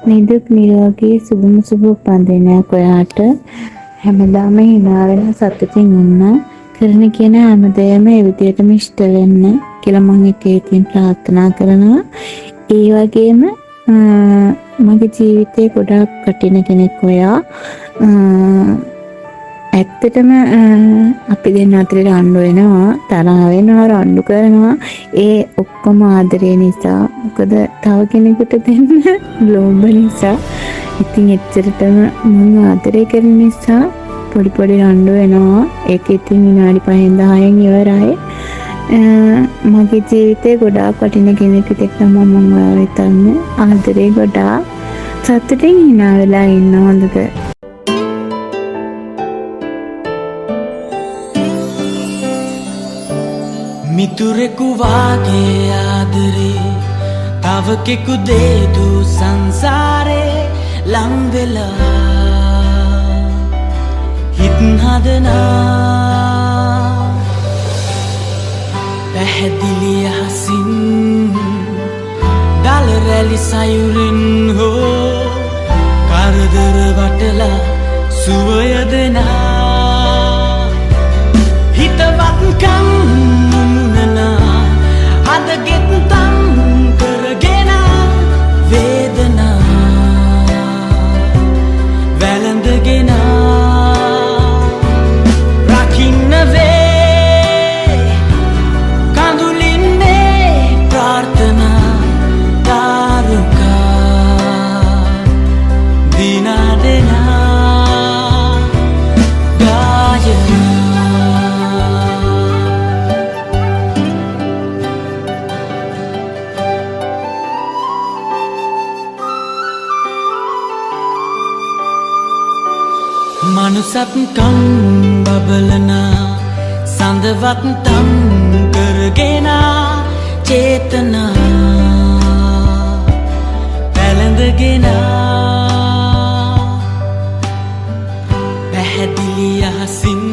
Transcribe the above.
නිදුක් නිරෝගී සුබම සුබ උපන්දිනයක් ඔයාට. හැමදාම hina වෙන සතුටින් ඉන්න. කරන කියන හැමදේම ඒ විදිහටම ඉෂ්ට වෙන්න කියලා මම ඒකෙන් ප්‍රාර්ථනා කරනවා. ඒ වගේම මගේ ජීවිතේ ගොඩාක් කටින කෙනෙක් ඔයා. ඇත්තටම අපි දෙන්න අතරේ රණ්ඩු වෙනවා, තරහ වෙනවා, රණ්ඩු කරනවා. ඒ ඔක්කොම ආදරේ නිසා. මොකද තව කෙනෙකුට දෙන්න ලෝභ නිසා. ඉතින් එච්චරටම මම ආදරේ කරන නිසා පොඩි පොඩි රණ්ඩු වෙනවා. ඒක ඉතින් විනාඩි 5-10න් ඉවරයි. මගේ ජීවිතේ ගොඩාක් වටින කෙනෙකුට එක්ක මම ඔයාව හිතන්නේ. ආදරේ ගොඩාක් සතුටින් hina වෙලා ඉන්න හොඳද? මිතුරෙකු වාගේ ආදරේ තව කෙකු දේදු සංසාරේ ලංවෙලා හිත් හදනා පැහැදිලි අහසින් දල රැලි සයුරින් හෝ කරදර වටලා සුවය දෙනා හිතවත්කම් අදගෙත්තම් කරගෙන වේදනා වැළඳගෙන රකින්න වේ කඳුලින්නේ ප්‍රාර්ථනා දාරුකා දිනාදෙනා ගායනා මනුසත්කම් බබලන සඳවත්තම් කරගෙන චේතනා පැළඳගෙන පැහැදිලි අහසින්